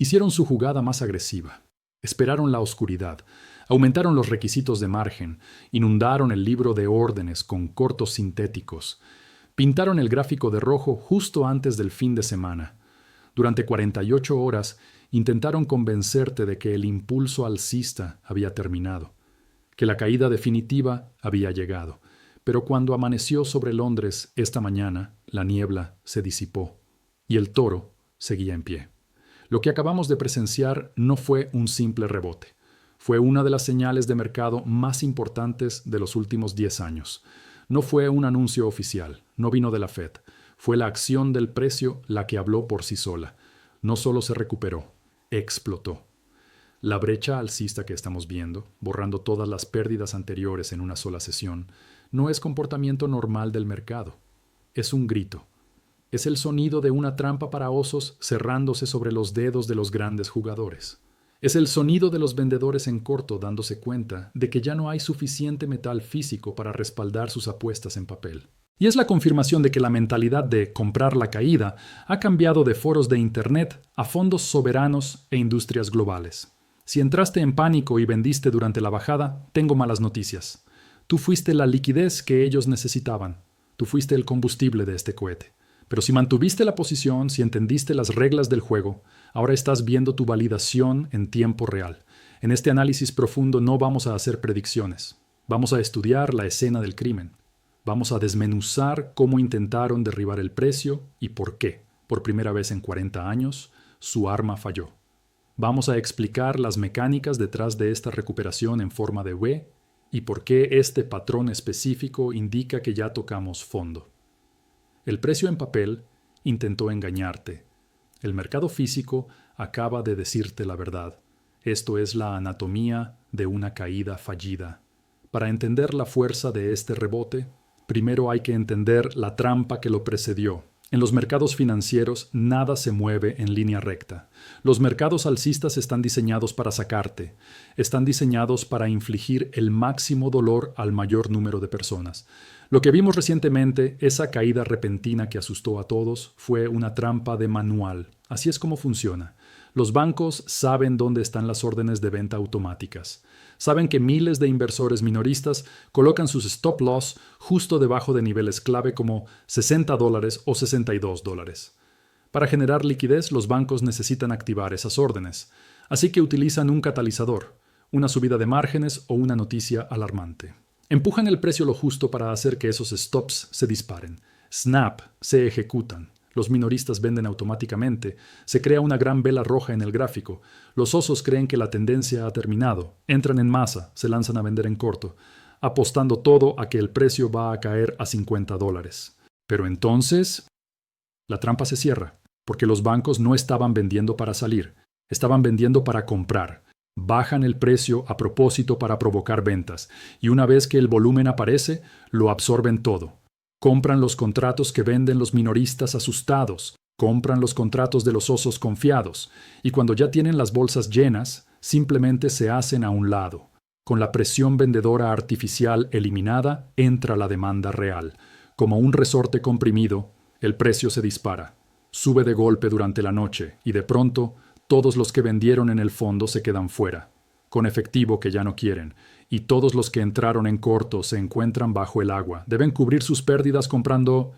Hicieron su jugada más agresiva. Esperaron la oscuridad, aumentaron los requisitos de margen, inundaron el libro de órdenes con cortos sintéticos, pintaron el gráfico de rojo justo antes del fin de semana. Durante 48 horas intentaron convencerte de que el impulso alcista había terminado, que la caída definitiva había llegado. Pero cuando amaneció sobre Londres esta mañana, la niebla se disipó y el toro seguía en pie. Lo que acabamos de presenciar no fue un simple rebote. Fue una de las señales de mercado más importantes de los últimos 10 años. No fue un anuncio oficial, no vino de la Fed. Fue la acción del precio la que habló por sí sola. No solo se recuperó, explotó. La brecha alcista que estamos viendo, borrando todas las pérdidas anteriores en una sola sesión, no es comportamiento normal del mercado. Es un grito. Es el sonido de una trampa para osos cerrándose sobre los dedos de los grandes jugadores. Es el sonido de los vendedores en corto dándose cuenta de que ya no hay suficiente metal físico para respaldar sus apuestas en papel. Y es la confirmación de que la mentalidad de comprar la caída ha cambiado de foros de Internet a fondos soberanos e industrias globales. Si entraste en pánico y vendiste durante la bajada, tengo malas noticias. Tú fuiste la liquidez que ellos necesitaban. Tú fuiste el combustible de este cohete. Pero si mantuviste la posición, si entendiste las reglas del juego, ahora estás viendo tu validación en tiempo real. En este análisis profundo no vamos a hacer predicciones. Vamos a estudiar la escena del crimen. Vamos a desmenuzar cómo intentaron derribar el precio y por qué, por primera vez en 40 años, su arma falló. Vamos a explicar las mecánicas detrás de esta recuperación en forma de V y por qué este patrón específico indica que ya tocamos fondo. El precio en papel intentó engañarte. El mercado físico acaba de decirte la verdad. Esto es la anatomía de una caída fallida. Para entender la fuerza de este rebote, primero hay que entender la trampa que lo precedió. En los mercados financieros nada se mueve en línea recta. Los mercados alcistas están diseñados para sacarte. Están diseñados para infligir el máximo dolor al mayor número de personas. Lo que vimos recientemente, esa caída repentina que asustó a todos, fue una trampa de manual. Así es como funciona. Los bancos saben dónde están las órdenes de venta automáticas. Saben que miles de inversores minoristas colocan sus stop loss justo debajo de niveles clave como $60 o $62. Para generar liquidez, los bancos necesitan activar esas órdenes. Así que utilizan un catalizador, una subida de márgenes o una noticia alarmante. Empujan el precio lo justo para hacer que esos stops se disparen. Snap, se ejecutan. Los minoristas venden automáticamente. Se crea una gran vela roja en el gráfico. Los osos creen que la tendencia ha terminado. Entran en masa, se lanzan a vender en corto, apostando todo a que el precio va a caer a $50. Pero entonces, la trampa se cierra, porque los bancos no estaban vendiendo para salir, estaban vendiendo para comprar. Bajan el precio a propósito para provocar ventas, y una vez que el volumen aparece, lo absorben todo. Compran los contratos que venden los minoristas asustados, compran los contratos de los osos confiados, y cuando ya tienen las bolsas llenas, simplemente se hacen a un lado. Con la presión vendedora artificial eliminada, entra la demanda real. Como un resorte comprimido, el precio se dispara. Sube de golpe durante la noche, y de pronto, todos los que vendieron en el fondo se quedan fuera, con efectivo que ya no quieren, y todos los que entraron en corto se encuentran bajo el agua. Deben cubrir sus pérdidas comprando,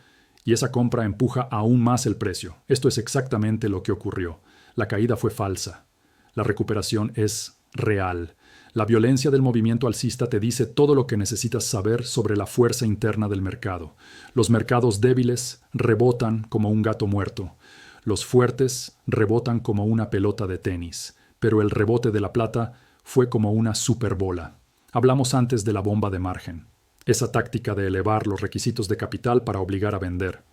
y esa compra empuja aún más el precio. Esto es exactamente lo que ocurrió. La caída fue falsa. La recuperación es real. La violencia del movimiento alcista te dice todo lo que necesitas saber sobre la fuerza interna del mercado. Los mercados débiles rebotan como un gato muerto. Los fuertes rebotan como una pelota de tenis, pero el rebote de la plata fue como una superbola. Hablamos antes de la bomba de margen, esa táctica de elevar los requisitos de capital para obligar a vender.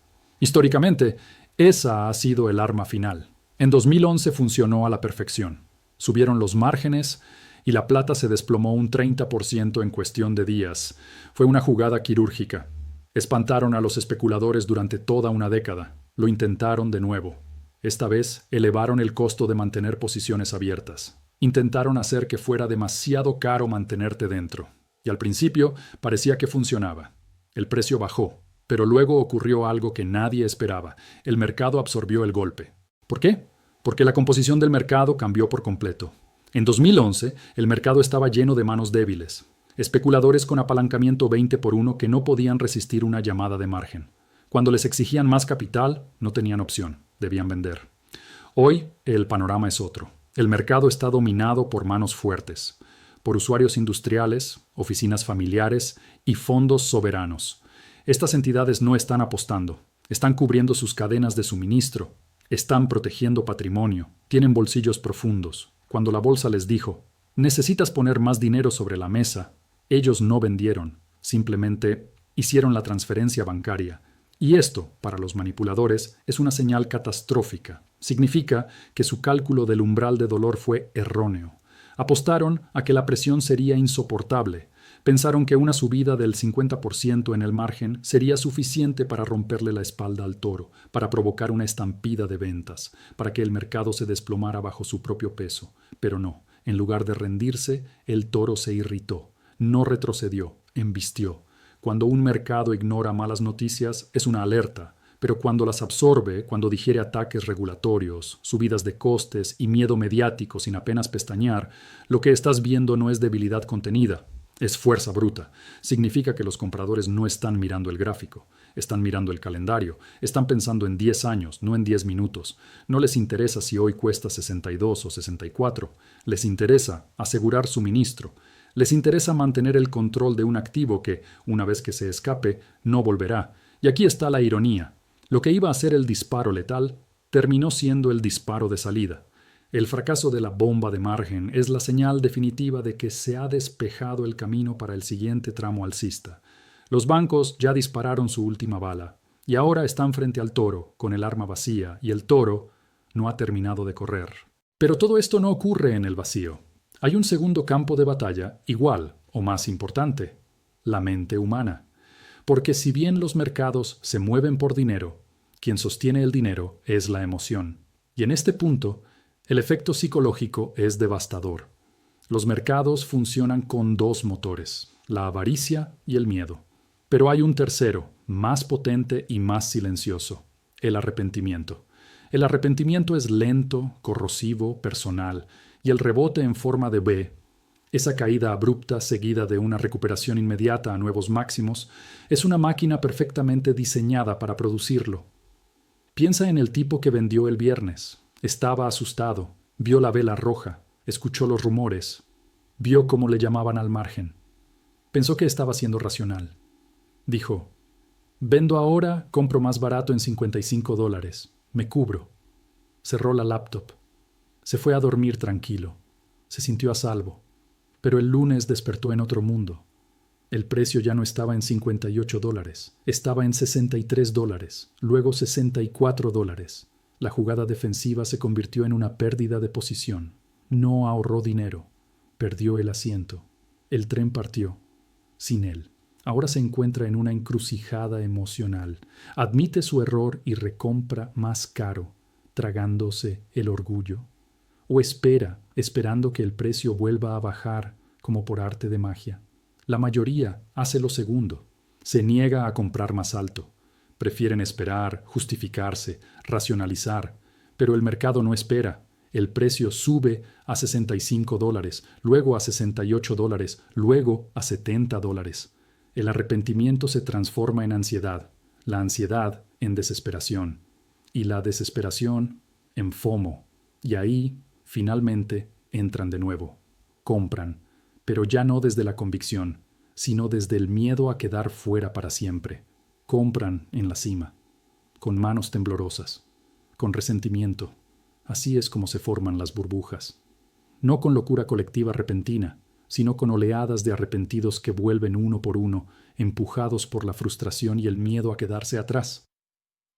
Históricamente, esa ha sido el arma final. En 2011 funcionó a la perfección. Subieron los márgenes y la plata se desplomó un 30% en cuestión de días. Fue una jugada quirúrgica. Espantaron a los especuladores durante toda una década. Lo intentaron de nuevo. Esta vez elevaron el costo de mantener posiciones abiertas. Intentaron hacer que fuera demasiado caro mantenerte dentro. Y al principio parecía que funcionaba. El precio bajó, pero luego ocurrió algo que nadie esperaba. El mercado absorbió el golpe. ¿Por qué? Porque la composición del mercado cambió por completo. En 2011, el mercado estaba lleno de manos débiles, especuladores con apalancamiento 20 por 1 que no podían resistir una llamada de margen. Cuando les exigían más capital, no tenían opción, debían vender. Hoy, el panorama es otro. El mercado está dominado por manos fuertes, por usuarios industriales, oficinas familiares y fondos soberanos. Estas entidades no están apostando, están cubriendo sus cadenas de suministro, están protegiendo patrimonio, tienen bolsillos profundos. Cuando la bolsa les dijo, necesitas poner más dinero sobre la mesa, ellos no vendieron, simplemente hicieron la transferencia bancaria. Y esto, para los manipuladores, es una señal catastrófica. Significa que su cálculo del umbral de dolor fue erróneo. Apostaron a que la presión sería insoportable. Pensaron que una subida del 50% en el margen sería suficiente para romperle la espalda al toro, para provocar una estampida de ventas, para que el mercado se desplomara bajo su propio peso. Pero no, en lugar de rendirse, el toro se irritó, no retrocedió, embistió. Cuando un mercado ignora malas noticias, es una alerta, pero cuando las absorbe, cuando digiere ataques regulatorios, subidas de costes y miedo mediático sin apenas pestañear, lo que estás viendo no es debilidad contenida, es fuerza bruta. Significa que los compradores no están mirando el gráfico, están mirando el calendario, están pensando en 10 años, no en 10 minutos. No les interesa si hoy cuesta 62 o 64, les interesa asegurar suministro. Les interesa mantener el control de un activo que, una vez que se escape, no volverá. Y aquí está la ironía. Lo que iba a ser el disparo letal terminó siendo el disparo de salida. El fracaso de la bomba de margen es la señal definitiva de que se ha despejado el camino para el siguiente tramo alcista. Los bancos ya dispararon su última bala y ahora están frente al toro, con el arma vacía, y el toro no ha terminado de correr. Pero todo esto no ocurre en el vacío. Hay un segundo campo de batalla igual o más importante, la mente humana. Porque si bien los mercados se mueven por dinero, quien sostiene el dinero es la emoción. Y en este punto, el efecto psicológico es devastador. Los mercados funcionan con dos motores, la avaricia y el miedo. Pero hay un tercero, más potente y más silencioso, el arrepentimiento. El arrepentimiento es lento, corrosivo, personal, y el rebote en forma de V, esa caída abrupta seguida de una recuperación inmediata a nuevos máximos, es una máquina perfectamente diseñada para producirlo. Piensa en el tipo que vendió el viernes. Estaba asustado, vio la vela roja, escuchó los rumores, vio cómo le llamaban al margen. Pensó que estaba siendo racional. Dijo, vendo ahora, compro más barato en $55, me cubro. Cerró la laptop. Se fue a dormir tranquilo. Se sintió a salvo. Pero el lunes despertó en otro mundo. El precio ya no estaba en $58, estaba en $63, luego $64. La jugada defensiva se convirtió en una pérdida de posición. No ahorró dinero. Perdió el asiento. El tren partió. Sin él. Ahora se encuentra en una encrucijada emocional. Admite su error y recompra más caro, tragándose el orgullo. O espera, esperando que el precio vuelva a bajar, como por arte de magia. La mayoría hace lo segundo. Se niega a comprar más alto. Prefieren esperar, justificarse, racionalizar. Pero el mercado no espera. El precio sube a $65, luego a $68, luego a $70. El arrepentimiento se transforma en ansiedad, la ansiedad en desesperación y la desesperación en FOMO. Y ahí, finalmente, entran de nuevo. Compran, pero ya no desde la convicción, sino desde el miedo a quedar fuera para siempre. Compran en la cima, con manos temblorosas, con resentimiento. Así es como se forman las burbujas. No con locura colectiva repentina, sino con oleadas de arrepentidos que vuelven uno por uno, empujados por la frustración y el miedo a quedarse atrás.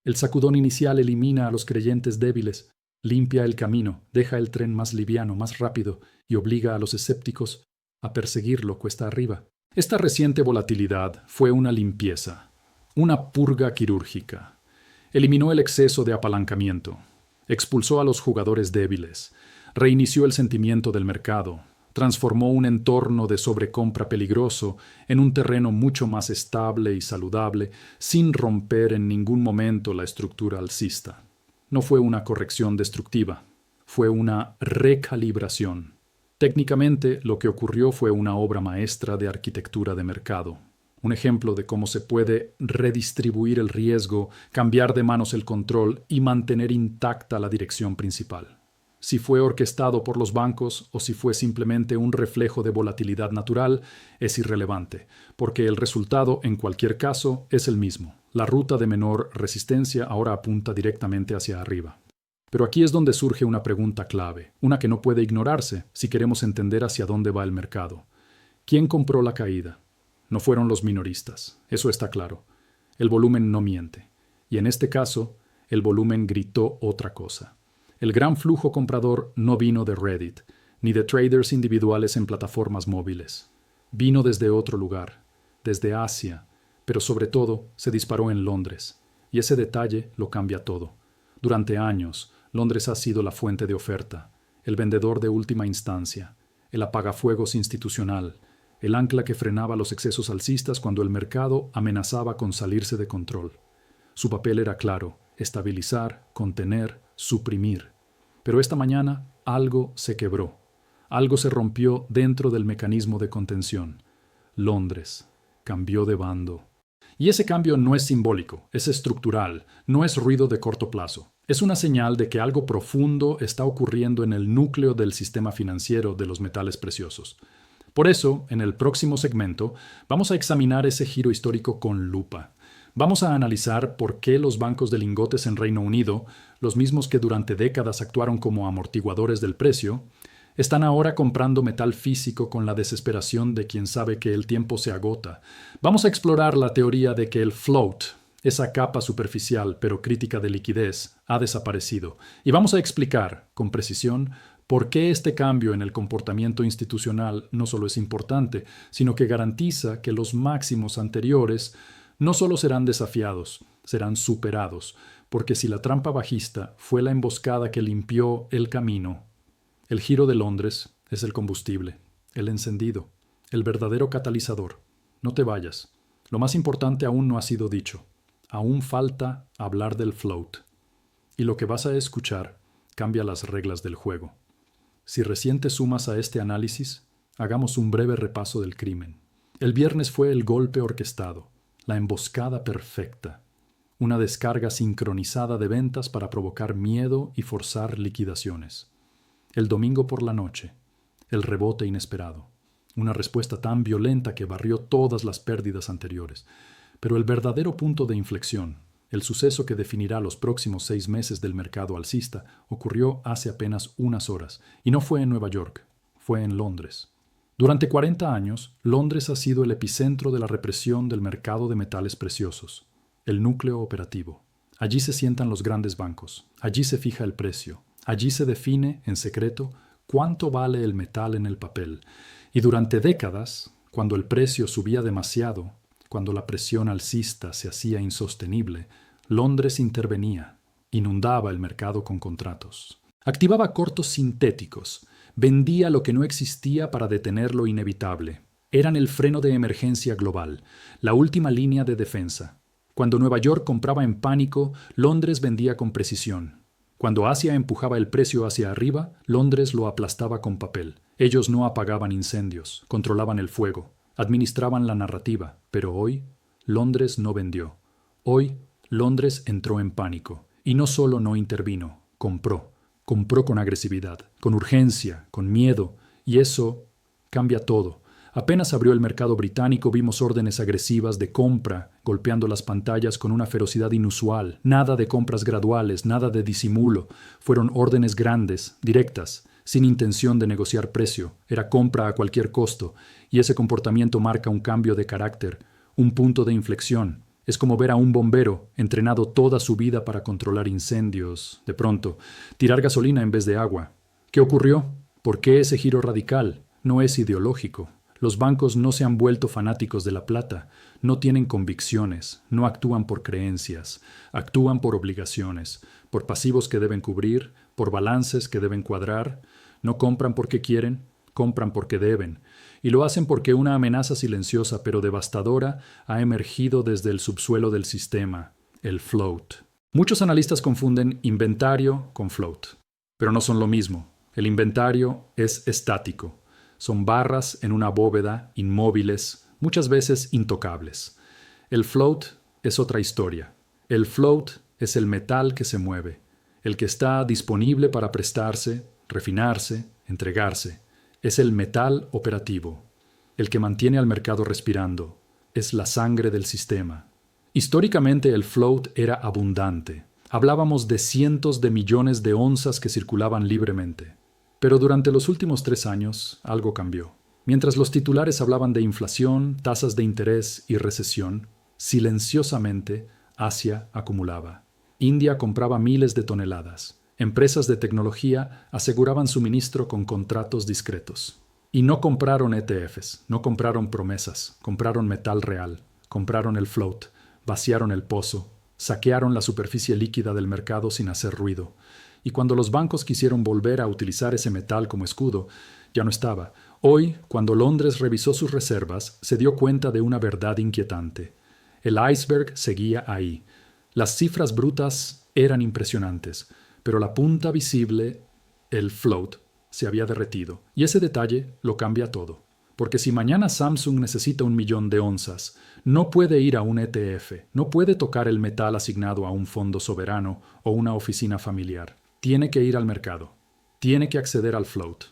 El sacudón inicial elimina a los creyentes débiles, limpia el camino, deja el tren más liviano, más rápido, y obliga a los escépticos a perseguirlo cuesta arriba. Esta reciente volatilidad fue una limpieza, una purga quirúrgica. Eliminó el exceso de apalancamiento, expulsó a los jugadores débiles, reinició el sentimiento del mercado, transformó un entorno de sobrecompra peligroso en un terreno mucho más estable y saludable, sin romper en ningún momento la estructura alcista. No fue una corrección destructiva, fue una recalibración. Técnicamente, lo que ocurrió fue una obra maestra de arquitectura de mercado. Un ejemplo de cómo se puede redistribuir el riesgo, cambiar de manos el control y mantener intacta la dirección principal. Si fue orquestado por los bancos o si fue simplemente un reflejo de volatilidad natural, es irrelevante, porque el resultado, en cualquier caso, es el mismo. La ruta de menor resistencia ahora apunta directamente hacia arriba. Pero aquí es donde surge una pregunta clave, una que no puede ignorarse si queremos entender hacia dónde va el mercado. ¿Quién compró la caída? No fueron los minoristas, eso está claro. El volumen no miente. Y en este caso, el volumen gritó otra cosa. El gran flujo comprador no vino de Reddit, ni de traders individuales en plataformas móviles. Vino desde otro lugar, desde Asia, pero sobre todo se disparó en Londres. Y ese detalle lo cambia todo. Durante años, Londres ha sido la fuente de oferta, el vendedor de última instancia, el apagafuegos institucional, el ancla que frenaba los excesos alcistas cuando el mercado amenazaba con salirse de control. Su papel era claro: estabilizar, contener, suprimir. Pero esta mañana algo se quebró. Algo se rompió dentro del mecanismo de contención. Londres cambió de bando. Y ese cambio no es simbólico, es estructural, no es ruido de corto plazo. Es una señal de que algo profundo está ocurriendo en el núcleo del sistema financiero de los metales preciosos. Por eso, en el próximo segmento, vamos a examinar ese giro histórico con lupa. Vamos a analizar por qué los bancos de lingotes en Reino Unido, los mismos que durante décadas actuaron como amortiguadores del precio, están ahora comprando metal físico con la desesperación de quien sabe que el tiempo se agota. Vamos a explorar la teoría de que el float, esa capa superficial pero crítica de liquidez, ha desaparecido. Y vamos a explicar, con precisión, por qué este cambio en el comportamiento institucional no solo es importante, sino que garantiza que los máximos anteriores no solo serán desafiados, serán superados, porque si la trampa bajista fue la emboscada que limpió el camino, el giro de Londres es el combustible, el encendido, el verdadero catalizador. No te vayas. Lo más importante aún no ha sido dicho. Aún falta hablar del float. Y lo que vas a escuchar cambia las reglas del juego. Si recién te sumas a este análisis, hagamos un breve repaso del crimen. El viernes fue el golpe orquestado, la emboscada perfecta, una descarga sincronizada de ventas para provocar miedo y forzar liquidaciones. El domingo por la noche, el rebote inesperado, una respuesta tan violenta que barrió todas las pérdidas anteriores. Pero el verdadero punto de inflexión, el suceso que definirá los próximos 6 meses del mercado alcista, ocurrió hace apenas unas horas, y no fue en Nueva York, fue en Londres. Durante 40 años, Londres ha sido el epicentro de la represión del mercado de metales preciosos, el núcleo operativo. Allí se sientan los grandes bancos, allí se fija el precio, allí se define, en secreto, cuánto vale el metal en el papel. Y durante décadas, cuando el precio subía demasiado, cuando la presión alcista se hacía insostenible, Londres intervenía, inundaba el mercado con contratos. Activaba cortos sintéticos, vendía lo que no existía para detener lo inevitable. Eran el freno de emergencia global, la última línea de defensa. Cuando Nueva York compraba en pánico, Londres vendía con precisión. Cuando Asia empujaba el precio hacia arriba, Londres lo aplastaba con papel. Ellos no apagaban incendios, controlaban el fuego, administraban la narrativa, pero hoy Londres no vendió. Hoy Londres entró en pánico, y no solo no intervino, compró con agresividad, con urgencia, con miedo, y eso cambia todo. Apenas abrió el mercado británico, vimos órdenes agresivas de compra, golpeando las pantallas con una ferocidad inusual. Nada de compras graduales, nada de disimulo. Fueron órdenes grandes, directas, sin intención de negociar precio. Era compra a cualquier costo, y ese comportamiento marca un cambio de carácter, un punto de inflexión. Es como ver a un bombero, entrenado toda su vida para controlar incendios, de pronto, tirar gasolina en vez de agua. ¿Qué ocurrió? ¿Por qué ese giro radical? No es ideológico. Los bancos no se han vuelto fanáticos de la plata, no tienen convicciones, no actúan por creencias, actúan por obligaciones, por pasivos que deben cubrir, por balances que deben cuadrar. No compran porque quieren, compran porque deben. Y lo hacen porque una amenaza silenciosa pero devastadora ha emergido desde el subsuelo del sistema, el float. Muchos analistas confunden inventario con float. pero no son lo mismo. El inventario es estático. Son barras en una bóveda, inmóviles, muchas veces intocables. El float es otra historia. El float es el metal que se mueve, el que está disponible para prestarse, refinarse, entregarse. Es el metal operativo, el que mantiene al mercado respirando. Es la sangre del sistema. Históricamente el float era abundante. Hablábamos de cientos de millones de onzas que circulaban libremente. Pero durante los últimos 3 años algo cambió. Mientras los titulares hablaban de inflación, tasas de interés y recesión, silenciosamente Asia acumulaba. India compraba miles de toneladas. Empresas de tecnología aseguraban suministro con contratos discretos. Y no compraron ETFs, no compraron promesas, compraron metal real, compraron el float, vaciaron el pozo, saquearon la superficie líquida del mercado sin hacer ruido. Y cuando los bancos quisieron volver a utilizar ese metal como escudo, ya no estaba. Hoy, cuando Londres revisó sus reservas, se dio cuenta de una verdad inquietante. El iceberg seguía ahí. Las cifras brutas eran impresionantes, pero la punta visible, el float, se había derretido. Y ese detalle lo cambia todo. Porque si mañana Samsung necesita 1 millón de onzas, no puede ir a un ETF, no puede tocar el metal asignado a un fondo soberano o una oficina familiar. Tiene que ir al mercado. Tiene que acceder al float.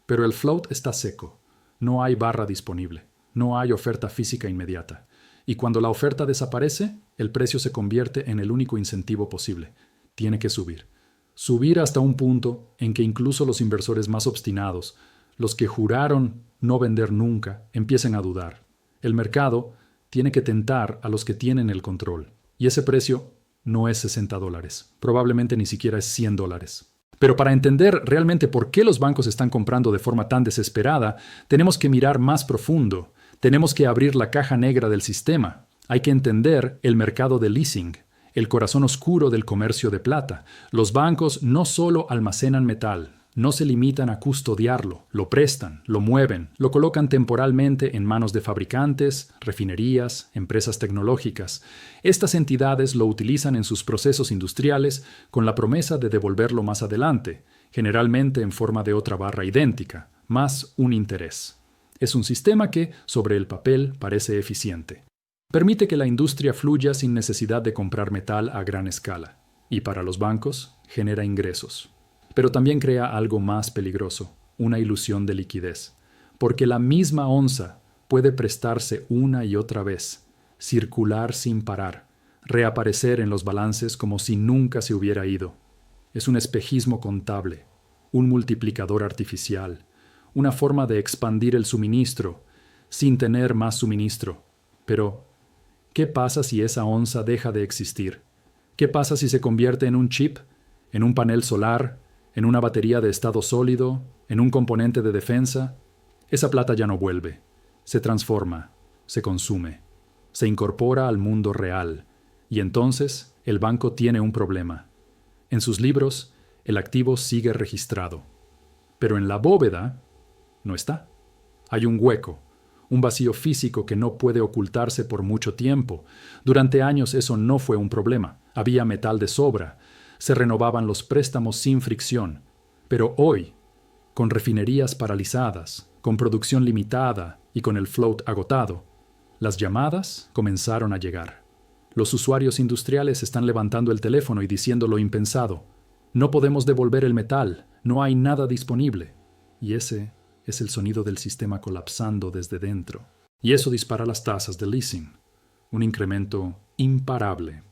Pero el float está seco. No hay barra disponible. No hay oferta física inmediata. Y cuando la oferta desaparece, el precio se convierte en el único incentivo posible. Tiene que subir. Subir hasta un punto en que incluso los inversores más obstinados, los que juraron no vender nunca, empiecen a dudar. El mercado tiene que tentar a los que tienen el control. Y ese precio no es $60. Probablemente ni siquiera es $100. Pero para entender realmente por qué los bancos están comprando de forma tan desesperada, tenemos que mirar más profundo. Tenemos que abrir la caja negra del sistema. Hay que entender el mercado de leasing, el corazón oscuro del comercio de plata. Los bancos no solo almacenan metal, no se limitan a custodiarlo, lo prestan, lo mueven, lo colocan temporalmente en manos de fabricantes, refinerías, empresas tecnológicas. Estas entidades lo utilizan en sus procesos industriales con la promesa de devolverlo más adelante, generalmente en forma de otra barra idéntica, más un interés. Es un sistema que, sobre el papel, parece eficiente. Permite que la industria fluya sin necesidad de comprar metal a gran escala. Y para los bancos, genera ingresos. Pero también crea algo más peligroso, una ilusión de liquidez. Porque la misma onza puede prestarse una y otra vez, circular sin parar, reaparecer en los balances como si nunca se hubiera ido. Es un espejismo contable, un multiplicador artificial, una forma de expandir el suministro sin tener más suministro. Pero, ¿qué pasa si esa onza deja de existir? ¿Qué pasa si se convierte en un chip, en un panel solar, en una batería de estado sólido, en un componente de defensa? Esa plata ya no vuelve. Se transforma, se consume, se incorpora al mundo real. Y entonces el banco tiene un problema. En sus libros, el activo sigue registrado. Pero en la bóveda no está. Hay un hueco, un vacío físico que no puede ocultarse por mucho tiempo. Durante años eso no fue un problema. Había metal de sobra. Se renovaban los préstamos sin fricción. Pero hoy, con refinerías paralizadas, con producción limitada y con el float agotado, las llamadas comenzaron a llegar. Los usuarios industriales están levantando el teléfono y diciendo lo impensado. No podemos devolver el metal, no hay nada disponible. Y ese es el sonido del sistema colapsando desde dentro. Y eso dispara las tasas de leasing. Un incremento imparable.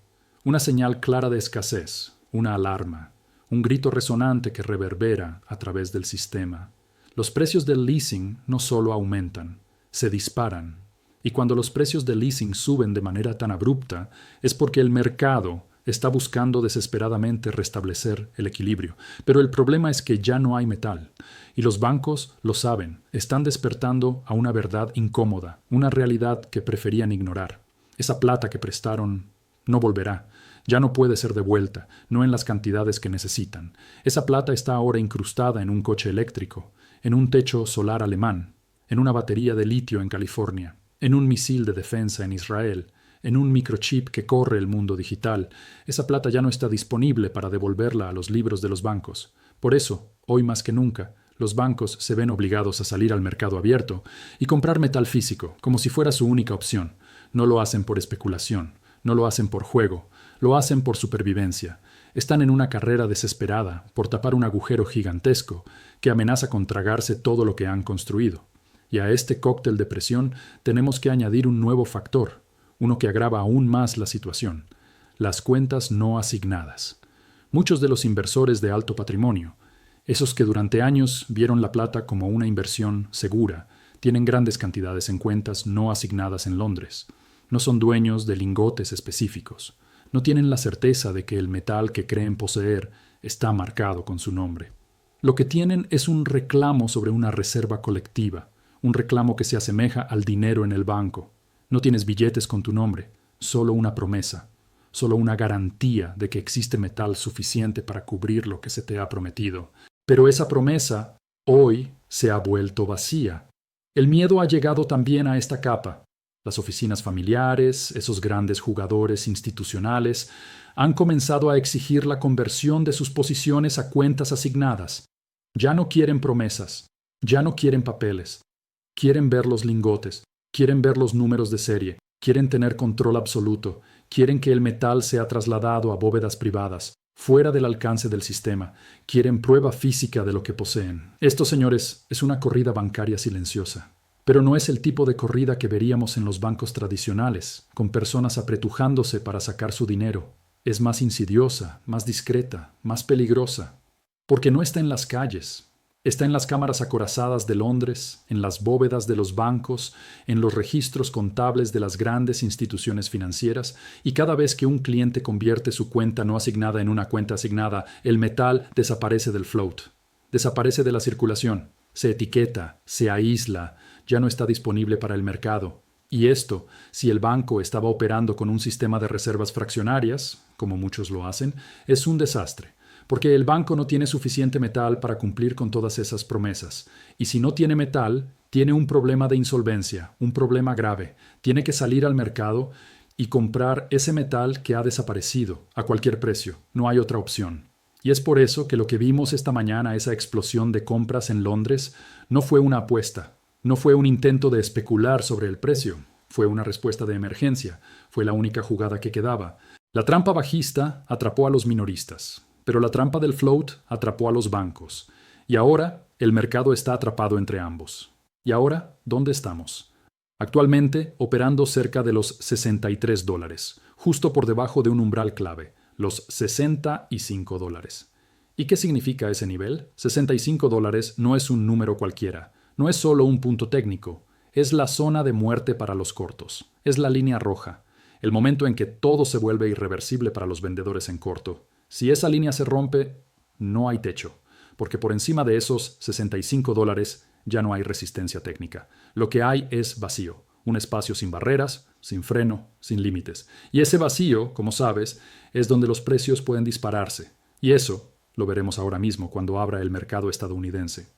Una señal clara de escasez, una alarma, un grito resonante que reverbera a través del sistema. Los precios del leasing no solo aumentan, se disparan. Y cuando los precios del leasing suben de manera tan abrupta, es porque el mercado está buscando desesperadamente restablecer el equilibrio. Pero el problema es que ya no hay metal. Y los bancos lo saben, están despertando a una verdad incómoda, una realidad que preferían ignorar. Esa plata que prestaron no volverá. Ya no puede ser devuelta, no en las cantidades que necesitan. Esa plata está ahora incrustada en un coche eléctrico, en un techo solar alemán, en una batería de litio en California, en un misil de defensa en Israel, en un microchip que corre el mundo digital. Esa plata ya no está disponible para devolverla a los libros de los bancos, Por eso, hoy más que nunca, los bancos se ven obligados a salir al mercado abierto y comprar metal físico, como si fuera su única opción. No lo hacen por especulación, no lo hacen por juego, lo hacen por supervivencia. Están en una carrera desesperada por tapar un agujero gigantesco que amenaza con tragarse todo lo que han construido. Y a este cóctel de presión tenemos que añadir un nuevo factor, uno que agrava aún más la situación: las cuentas no asignadas. Muchos de los inversores de alto patrimonio, esos que durante años vieron la plata como una inversión segura, tienen grandes cantidades en cuentas no asignadas en Londres. No son dueños de lingotes específicos. No tienen la certeza de que el metal que creen poseer está marcado con su nombre. Lo que tienen es un reclamo sobre una reserva colectiva, un reclamo que se asemeja al dinero en el banco. No tienes billetes con tu nombre, solo una promesa, solo una garantía de que existe metal suficiente para cubrir lo que se te ha prometido. Pero esa promesa, hoy, se ha vuelto vacía. El miedo ha llegado también a esta capa. Las oficinas familiares, esos grandes jugadores institucionales, han comenzado a exigir la conversión de sus posiciones a cuentas asignadas. Ya no quieren promesas, ya no quieren papeles. Quieren ver los lingotes, quieren ver los números de serie, quieren tener control absoluto, quieren que el metal sea trasladado a bóvedas privadas, fuera del alcance del sistema, quieren prueba física de lo que poseen. Esto, señores, es una corrida bancaria silenciosa. Pero no es el tipo de corrida que veríamos en los bancos tradicionales, con personas apretujándose para sacar su dinero. Es más insidiosa, más discreta, más peligrosa, porque no está en las calles. Está en las cámaras acorazadas de Londres, en las bóvedas de los bancos, en los registros contables de las grandes instituciones financieras, y cada vez que un cliente convierte su cuenta no asignada en una cuenta asignada, el metal desaparece del float, desaparece de la circulación, se etiqueta, se aísla, ya no está disponible para el mercado. Y esto, si el banco estaba operando con un sistema de reservas fraccionarias, como muchos lo hacen, es un desastre, porque el banco no tiene suficiente metal para cumplir con todas esas promesas. Y si no tiene metal, tiene un problema de insolvencia, un problema grave. Tiene que salir al mercado y comprar ese metal que ha desaparecido, a cualquier precio. No hay otra opción. Y es por eso que lo que vimos esta mañana, esa explosión de compras en Londres, no fue una apuesta. No fue un intento de especular sobre el precio, fue una respuesta de emergencia, fue la única jugada que quedaba. La trampa bajista atrapó a los minoristas, pero la trampa del float atrapó a los bancos. Y ahora el mercado está atrapado entre ambos. ¿Y ahora dónde estamos? Actualmente operando cerca de los $63, justo por debajo de un umbral clave, los $65. ¿Y qué significa ese nivel? $65 no es un número cualquiera. No es solo un punto técnico, es la zona de muerte para los cortos, es la línea roja, el momento en que todo se vuelve irreversible para los vendedores en corto. Si esa línea se rompe, no hay techo, porque por encima de esos $65 ya no hay resistencia técnica. Lo que hay es vacío, un espacio sin barreras, sin freno, sin límites. Y ese vacío, como sabes, es donde los precios pueden dispararse. Y eso lo veremos ahora mismo cuando abra el mercado estadounidense.